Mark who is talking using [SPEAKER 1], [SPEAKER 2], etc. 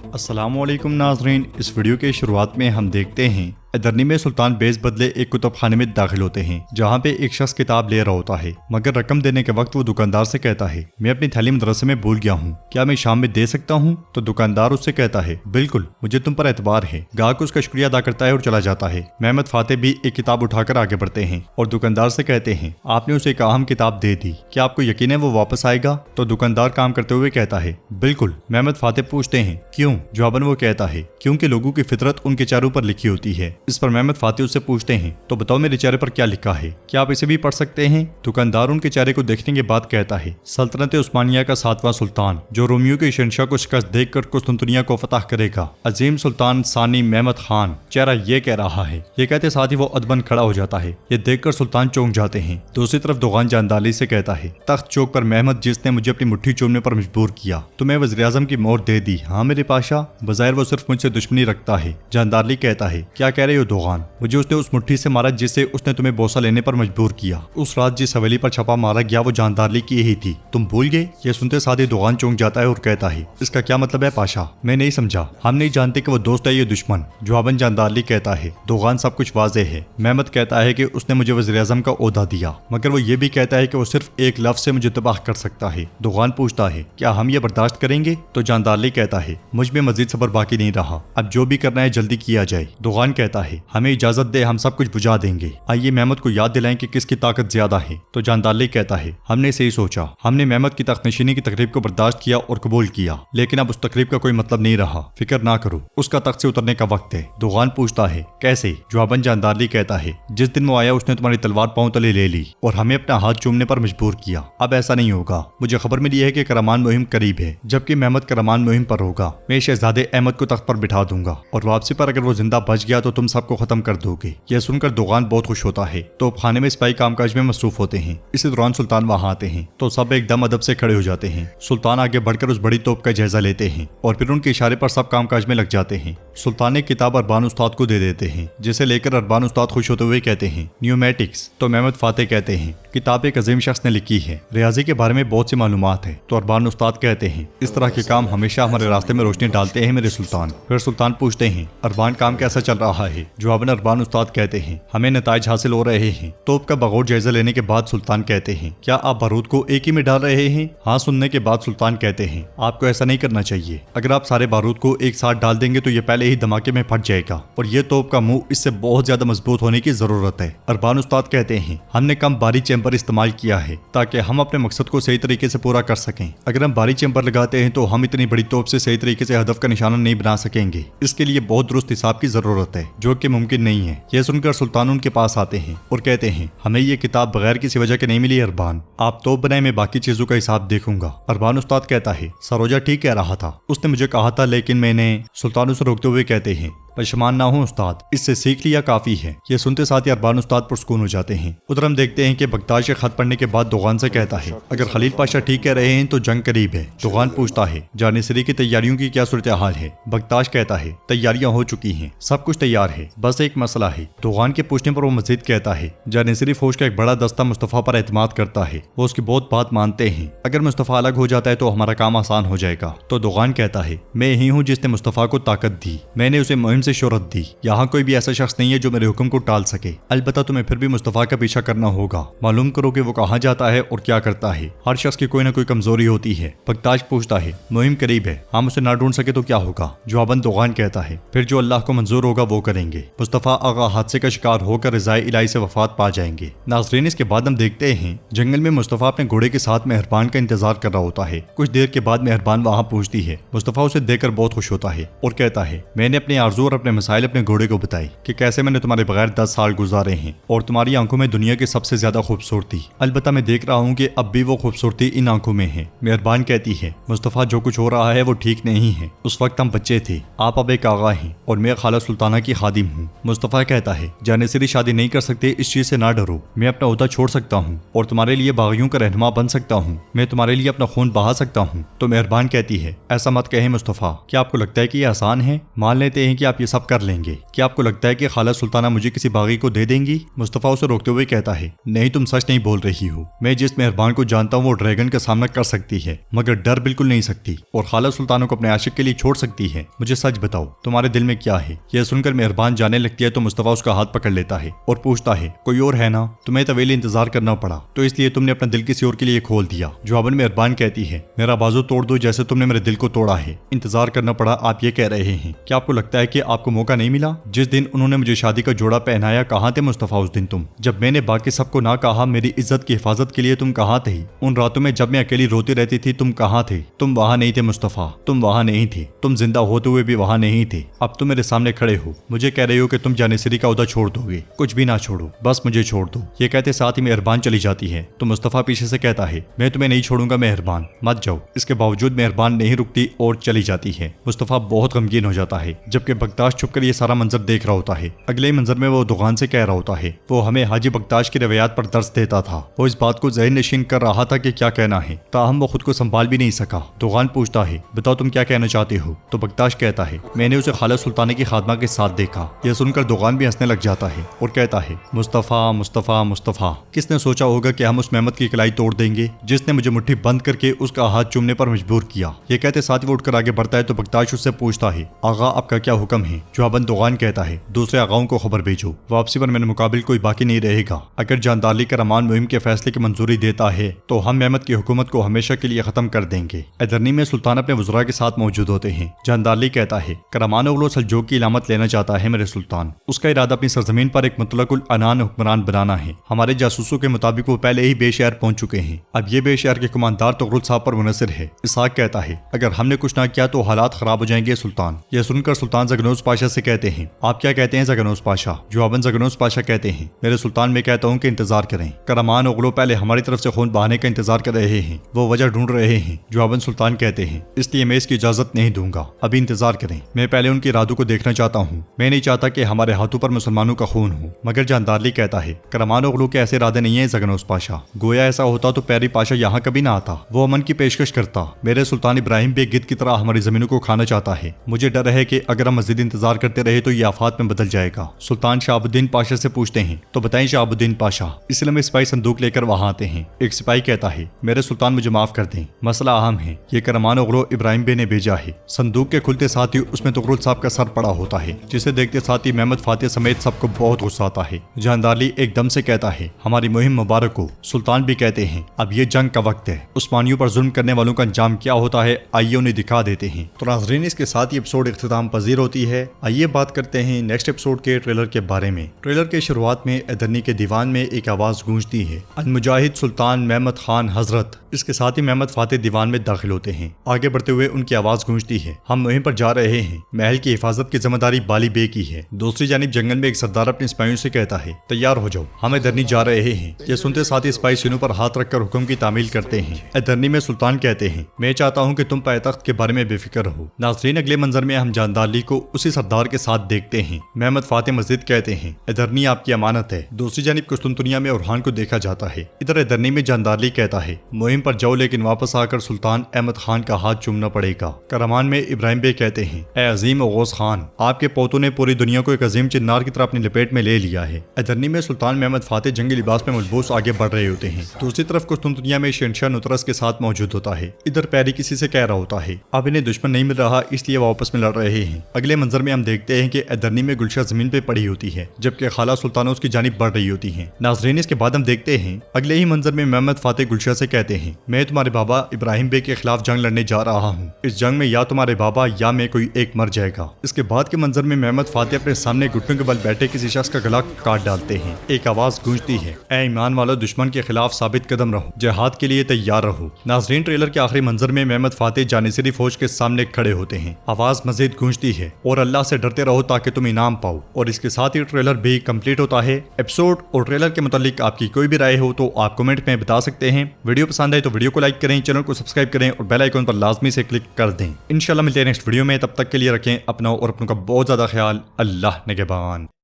[SPEAKER 1] अस्सलाम वालेकुम नाज़रीन। इस वीडियो के शुरुआत में हम देखते हैं अदरनी में सुल्तान बेस बदले एक कुतुबखाने में दाखिल होते हैं जहाँ पे एक शख्स किताब ले रहा होता है, मगर रकम देने के वक्त वो दुकानदार से कहता है मैं अपनी थैली मदरसे में भूल गया हूँ, क्या मैं शाम में दे सकता हूँ? तो दुकानदार उससे कहता है बिल्कुल, मुझे तुम पर एतबार है। गाहक उसका शुक्रिया अदा करता है और चला जाता है। महमद फातेह भी एक किताब उठाकर आगे बढ़ते हैं और दुकानदार से कहते हैं आपने उसे एक अहम किताब दे दी, क्या आपको यकीन है वो वापस आएगा? तो दुकानदार काम करते हुए कहता है बिल्कुल। महमद फातेह पूछते हैं क्यों? जवाबन वो कहता है क्योंकि लोगों की फितरत उनके चेहरों पर लिखी होती है। इस पर महमद फातेह उससे पूछते हैं तो बताओ मेरे चेहरे पर क्या लिखा है, क्या आप इसे भी पढ़ सकते हैं? दुकानदार उनके चेहरे को देखने के बाद कहता है सल्तनत उस्मानिया का 7वां सुल्तान जो रोमियो के शहंशाह को शिकस्त देकर कुस्तुनतुनिया को फतह करेगा, अजीम सुल्तान सानी महमद खान। चेहरा ये कह रहा है। ये कहते साथ ही वो अदबन खड़ा हो जाता है। ये देखकर सुल्तान चौंक जाते हैं। दूसरी तरफ दोगान जानदाली से कहता है तख्त चौक पर महमद जिसने मुझे अपनी मुट्ठी चूमने पर मजबूर किया, तुम्हें वज़ीर आज़म की मोहर दे दी। हाँ मेरे पाशा, बज़ाहिर वो सिर्फ मुझसे दुश्मनी रखता है। जानदाली कहता है क्या कह रहे हो दोगान, मुझे उसने उस मुट्ठी से मारा जिससे उसने तुम्हें बोसा लेने पर मजबूर किया। उस रात जिस हवेली पर छापा मारा गया वो जानदारली की ही थी, तुम भूल गए? ये सुनते साथ ही दोगान चौंक जाता है और कहता है इसका क्या मतलब है पाशा? मैं नहीं समझा। हम नहीं जानते कि वो दोस्त है ये दुश्मन। जवाबन जानदारली कहता है दोगान सब कुछ वाज़ेह है। महमद कहता है कि उसने मुझे वज़ीर आज़म का ओहदा दिया, मगर वो ये भी कहता है कि वो सिर्फ एक लफ्ज से मुझे तबाह कर सकता है। दोगान पूछता है क्या हम ये बर्दाश्त करेंगे? तो जानदारली कहता है मुझ में मजीद सब्र बाकी नहीं रहा, अब जो भी करना है जल्दी किया जाए। दोगान कहता है हमें इजाजत दे, हम सब कुछ बुझा देंगे। आइए महमद को याद दिलाएं कि किसकी ताकत ज्यादा है। तो जानदारली कहता है हमने सही सोचा, हमने महमद की तख्तनशीनी की तकरीब को बर्दाश्त किया और कबूल किया, लेकिन अब उस तकरीब का कोई मतलब नहीं रहा। फिक्र ना करो, उसका तख्त से उतरने का वक्त है। दोगान पूछता है कैसे? जवाबन जानदारली कहता है जिस दिन वो आया उसने तुम्हारी तलवार पांव तले ले ली और हमें अपना हाथ चूमने पर मजबूर किया। अब ऐसा नहीं होगा। मुझे खबर मिली है कि करमान मुहिम करीब है, जबकि महमद करमान मुहिम पर होगा। मैं शहजादे अहमद को तख्त पर बिठा दूंगा और वापसी पर अगर वो जिंदा बच गया तो तुम सबको खत्म कर दोगे। यह सुनकर दोगान बहुत खुश होता है। तो खाने में सिपाही कामकाज में मसरूफ होते हैं। इसी दौरान सुल्तान वहां आते हैं तो सब एकदम अदब से खड़े हो जाते हैं। सुल्तान आगे बढ़कर उस बड़ी तोप का जायजा लेते हैं और फिर उनके इशारे पर सब कामकाज में लग जाते हैं। सुल्तान ने किताब अरबान उस्ताद को दे देते हैं, जिसे लेकर अरबान उस्ताद खुश होते हुए कहते हैं न्यूमेटिक्स। तो महमद फातेह कहते हैं किताब एक अजीम शख्स ने लिखी है, रियाजी के बारे में बहुत सी मालूमात है। तो अरबान उस्ताद कहते हैं इस तरह के काम हमेशा हमारे रास्ते में रोशनी डालते हैं मेरे सुल्तान। फिर सुल्तान पूछते हैं अरबान काम कैसा चल रहा है? जवाबन अरबान उस्ताद कहते हैं हमें नताइज हासिल हो रहे हैं। तोप का बगौर जायजा लेने के बाद सुल्तान कहते हैं क्या आप बारूद को एक ही में डाल रहे हैं? हाँ सुनने के बाद सुल्तान कहते हैं आपको ऐसा नहीं करना चाहिए। अगर आप सारे बारूद को एक साथ डाल देंगे तो ये पहले ही धमाके में फट जाएगा और ये तोप का मुंह इससे बहुत ज्यादा मजबूत होने की जरूरत है। अरबान उस्ताद कहते हैं हमने कम बारी चैम्बर इस्तेमाल किया है ताकि हम अपने मकसद को सही तरीके से पूरा कर सकें। अगर हम बारी चैम्बर लगाते हैं तो हम इतनी बड़ी तोप से सही तरीके से हदफ का निशाना नहीं बना सकेंगे। इसके लिए बहुत दुरुस्त हिसाब की जरूरत है, जो कि मुमकिन नहीं है। यह सुनकर सुल्तान उनके पास आते हैं और कहते हैं हमें ये किताब बगैर किसी वजह के नहीं मिली अरबान, आप तोप बनाए, मैं बाकी चीजों का हिसाब देखूंगा। अरबान उस्ताद कहता है सरोजा ठीक कह रहा था, उसने मुझे कहा था लेकिन मैंने। सुल्तान उसे रोकते हुए कहते हैं परेशान ना हो उस्ताद, इससे सीख लिया काफी है। ये सुनते साथ ही अरबान उस्ताद पुरस्कून हो जाते हैं। उधर हम देखते हैं कि बगदाद से खत पढ़ने के बाद दोगान से कहता है अगर खलील पाशा ठीक कह रहे हैं तो जंग करीब है। दोगान पूछता है जानिसरी की तैयारियों की क्या सूरत हाल है? बगदाद कहता है तैयारियां हो चुकी हैं, सब कुछ तैयार है, बस एक मसला है। दोगान के पूछने पर वो मजीद कहता है जानिसरी फौज का एक बड़ा दस्ता मुस्तफा पर एतमाद करता है, वो उसकी बहुत बात मानते हैं। अगर मुस्तफा अलग हो जाता है तो हमारा काम आसान हो जाएगा। तो दोगान कहता है मैं ही हूँ जिसने मुस्तफा को ताकत दी, मैंने उसे मुहिम से शोहरत दी। यहाँ कोई भी ऐसा शख्स नहीं है जो मेरे हुक्म को टाल सके। अलबत्ता तुम्हें फिर भी मुस्तफा का पीछा करना होगा, मालूम करो कि वो कहाँ जाता है और क्या करता है। हर शख्स की कोई ना कोई कमजोरी होती है। बगदाद पूछता है मुहिम करीब है, हम उसे ना ढूंढ सके तो क्या होगा? जवाबन दोगान कहता है फिर जो अल्लाह को मंजूर होगा वो करेंगे। मुस्तफा आगा हादसे का शिकार होकर रिज़ाए इलाही से वफात पा जाएंगे। नाज़रीन इसके बाद हम देखते हैं जंगल में मुस्तफा अपने घोड़े के साथ मेहरबान का इंतजार कर रहा होता है। कुछ देर के बाद मेहरबान वहाँ पहुँचती है। मुस्तफा उसे देखकर बहुत खुश होता है और कहता है मैंने अपने आरज़ू और अपने मसाइल अपने घोड़े को बताई कि कैसे मैंने तुम्हारे बगैर 10 साल गुजारे हैं और तुम्हारी आंखों में दुनिया की सबसे ज्यादा खूबसूरती। अलबत्ता मैं देख रहा हूँ कि अब भी वो खूबसूरती इन आंखों में है। मेहरबान कहती है मुस्तफा जो कुछ हो रहा है वो ठीक नहीं है, उस वक्त हम बच्चे थे, आप अब एक आगा हैं और मैं खाला सुल्ताना की खादिम हूँ। मुस्तफा कहता है जानिसरी शादी नहीं कर सकते, इस चीज से ना डरो, मैं अपना ओहदा छोड़ सकता हूँ और तुम्हारे लिए बागियों का रहनुमा बन सकता हूँ, मैं तुम्हारे लिए अपना खून बहा सकता हूँ। तो मेहरबान कहती है ऐसा मत कहें मुस्तफा, क्या आपको लगता है कि ये आसान है? मान लेते हैं कि आप ये सब कर लेंगे। क्या आपको लगता है कि खाला सुल्ताना मुझे किसी बागी को दे देंगी? मुस्तफा उसे रोकते हुए कहता है, नहीं, तुम सच नहीं बोल रही हो। मैं जिस मेहरबान को जानता हूँ वो ड्रैगन का सामना कर सकती है, मगर डर बिल्कुल नहीं सकती, और खाला सुल्ताना को अपने आशिक के लिए छोड़ सकती है। मुझे सच बताओ, तुम्हारे दिल में क्या है? यह सुनकर मेहरबान जाने लगती है तो मुस्तफा उसका हाथ पकड़ लेता है और पूछता है, कोई और है ना? तुम्हें तवील इंतजार करना पड़ा तो इसलिए तुमने अपना दिल किसी और के लिए खोल दिया। जवाबन मेहरबान कहती है, मेरा बाजू तोड़ दो जैसे तुमने मेरे दिल को तोड़ा है। इंतजार करना पड़ा, आप ये कह रहे हैं? क्या आपको लगता है कि आपको मौका नहीं मिला? जिस दिन उन्होंने मुझे शादी का जोड़ा पहनाया, कहाँ थे मुस्तफा उस दिन तुम? जब मैंने बाकी सबको ना कहा, मेरी इज्जत की हिफाजत के लिए तुम कहाँ थे? उन रातों में जब मैं अकेली रोती रहती थी, तुम कहाँ थे? तुम वहाँ नहीं थे मुस्तफा, तुम वहाँ नहीं थे। तुम जिंदा होते हुए भी वहाँ नहीं थे। अब तुम मेरे सामने खड़े हो, मुझे कह रहे हो कि तुम जानेसरी का ओहदा छोड़ दोगे। कुछ भी ना छोड़ो, बस मुझे छोड़ दो। ये कहते साथ ही मेहरबान चली जाती है तो मुस्तफा पीछे से कहता है, मैं तुम्हें नहीं छोड़ूंगा मेहरबान, मत जाओ। इसके बावजूद मेहरबान नहीं रुकती और चली जाती है। मुस्तफा बहुत गमगीन हो जाता है, जबकि बगताश छुपकर ये सारा मंजर देख रहा होता है। अगले मंजर में वो दुकान से कह रहा होता है, वो हमें हाजी बगताश की रवायात पर दर्स देता था। वो इस बात को ज़हन नशीन कर रहा था कि क्या कहना है, ताहम वो खुद को संभाल भी नहीं सका। दुकान पूछता है, बताओ तुम क्या कहना चाहते हो? तो बगताश कहता है, मैंने उसे खाला सुल्ताना की खादमा के साथ देखा। यह सुनकर दुकान भी हंसने लग जाता है और कहता है, मुस्तफा मुस्तफा मुस्तफा, किसने सोचा होगा कि हम उस मेहमत की कलाई तोड़ देंगे जिसने मुझे मुट्ठी बंद करके उसका हाथ चूमने पर मजबूर किया। ये कहते साथ ही वो उठकर आगे बढ़ता है तो बगताश उससे पूछता है, आगा आपका क्या हुक्म है? जवाबन दुकान कहता है, दूसरे आगाओं को खबर भेजो, वापसी पर मेरे मुकाबिल कोई बाकी नहीं रहेगा। अगर जानदाली का रमान मुहिम के फैसले की मंजूरी देता है तो हम मेहमत की हुकूमत को हमेशा के लिए खत्म कर देंगे। एदरनी में सुल्तान अपने वज़रा के साथ मौजूद होते हैं। जानदाली कहता है, करमान उगलो सल्जूक की इलामत लेना चाहता है मेरे सुल्तान। उसका इरादा अपनी सरजमीन पर एक मुतलकुल अनान हुक्मरान बनाना है। हमारे जासूसों के मुताबिक वो पहले ही बेशहर पहुंच चुके हैं। अब ये बेशहर के कमांडर तुगरुल साहब पर मुनसर है। इसहाक कहता है, अगर हमने कुछ ना किया तो हालात खराब हो जाएंगे सुल्तान। यह सुनकर सुल्तान ज़गनोस पाशा से कहते हैं, आप क्या कहते हैं ज़गनोस पाशा? जवाबन ज़गनोस पाशा कहते हैं, मेरे सुल्तान, मैं कहता हूँ कि इंतजार करें। करमान उगलो पहले हमारी तरफ से खून बहाने का इंतजार कर रहे हैं, वो वजह ढूंढ रहे हैं। जवाबन सुल्तान कहते हैं, इसलिए मैं इसकी इजाजत नहीं दूंगा, अभी इंतजार करें। मैं पहले उनके इरादों को देखना चाहता हूँ। मैं नहीं चाहता कि हमारे हाथों पर मुसलमानों का खून हो। मगर जानदारली कहता है, करमान उगलो के ऐसे इरादे नहीं है ज़गनोस पाशा। गोया ऐसा होता तो पैरी पाशा यहाँ कभी ना आता, वो अमन की पेशकश करता। मेरे सुल्तान इब्राहिम भी गिद्ध की तरह हमारी जमीनों को खाना चाहता है। मुझे डर है कि अगर हम मजीद इंतजार करते रहे तो ये आफात में बदल जाएगा। सुल्तान शहाबुद्दीन पाशा से पूछते हैं, तो बताएं शहाबुद्दीन पाशा। इसलिए में सिपाही संदूक लेकर वहां आते हैं। एक सिपाही कहता है, मेरे सुल्तान मुझे माफ कर दें, मसला अहम है। ये करमान उगलो इब्राहिम बे ने भेजा है। संदूक के खुलते साथ ही उसमें तुगरुल साहब का सर पड़ा होता है, जिसे देखते साथ ही मेहमद फातिह समेत सबको बहुत गुस्सा आता है। जानदारली एकदम से कहता है, हमारी मुहिम मुबारक हो। सुल्तान भी कहते हैं, अब ये जंग का वक्त है। उस्मानियों पर जुल्म करने वालों का अंजाम क्या होता है, आइए उन्हें दिखा देते हैं। तो नाज़रीन, इसके साथ ही एपिसोड इख्तिताम पजीर होती है। आइए बात करते हैं नेक्स्ट एपिसोड के ट्रेलर के बारे में। ट्रेलर के शुरुआत में एदरनी के दीवान में एक आवाज गूंजती है, अल-मुजाहिद सुल्तान महमद खान हजरत। इसके साथ ही महमद फातिह दीवान में दाखिल होते हैं। आगे बढ़ते हुए उनकी आवाज गूंजती है, हम मुहिम पर जा रहे हैं। महल की हिफाजत की जिम्मेदारी बाली बे की है। दूसरी जानिब जंगल में एक सरदार अपने सिपाहियों से कहता है, तैयार हो जाओ, हम एदरनी जा रहे हैं। ये सुनते साथ ही सिपाही सीनों पर हाथ रखकर हुक्म की तामील करते हैं। एदरनी में सुल्तान कहते हैं, मैं चाहता हूँ कि तुम पायतख्त के बारे में बेफिक्र हो। नाज़रीन, अगले मंजर में हम जानदारली को उसी सरदार के साथ देखते हैं। महमद फातिह मस्जिद कहते हैं, एदरनी आपकी अमानत है। दूसरी जानिब कुस्तुनतुनिया में उरहान को देखा जाता है। इधर एदरनी में जानदारली कहता है, मुहिम पर जाओ लेकिन वापस आकर सुल्तान अहमद खान का हाथ चूमना पड़ेगा। करमान में इब्राहिम बे कहते हैं, ए अजीम गौस खान, आपके पोतों ने पूरी दुनिया को एक अजीम चिन्नार की तरह अपनी लपेट में ले लिया है। एदरनी में सुल्तान महमद फातिह जंगी लिबास में मलबूस आगे बढ़ रहे होते हैं। दूसरी तरफ कुस्तुनतुनिया में शहंशाह नुतरस के साथ मौजूद होता है। इधर पैरी किसी से कह रहा होता है, अब इन्हें दुश्मन नहीं मिल रहा, इसलिए वो आपस में लड़ रहे हैं। अगले मंजर में हम देखते हैं कि एदरनी में गुलशा जमीन पे पड़ी होती है, जबकि खाला सुल्ताना उसकी जानिब बढ़ रही होती है। नाज़रीन, इसके बाद हम देखते हैं अगले ही मंजर में महमद फातिह गुलशा से कहते हैं, मैं तुम्हारे बाबा इब्राहिम बे के खिलाफ जंग लड़ने जा रहा हूँ। इस जंग में या तुम्हारे बाबा या मैं कोई एक मर जाएगा। इसके बाद के मंजर में महमद फातिह अपने सामने घुटनों के बल बैठे किसी शख्स का गला काट डालते हैं। एक आवाज गूंजती है, ए ईमान वालों, दुश्मन के खिलाफ साबित कदम रहो, जिहाद के लिए तैयार रहो। नाज़रीन, ट्रेलर के आखिरी मंजर में महमद फातिह जानिसरी फौज के सामने खड़े होते हैं। आवाज मजीद गूंजती है, और अल्लाह से डरते रहो ताकि तुम इनाम पाओ। और इसके साथ ही ट्रेलर भी कंप्लीट होता है। एपिसोड और ट्रेलर के मुतालिक आपकी कोई भी राय हो तो आप कमेंट में बता सकते हैं। वीडियो पसंद आए तो वीडियो को लाइक करें, चैनल को सब्सक्राइब करें और बेल आइकन पर लाजमी से क्लिक कर दें। इंशाल्लाह मिलते हैं नेक्स्ट वीडियो में। तब तक के लिए रखें अपना और अपनों का बहुत ज्यादा ख्याल। अल्लाह निगहबान।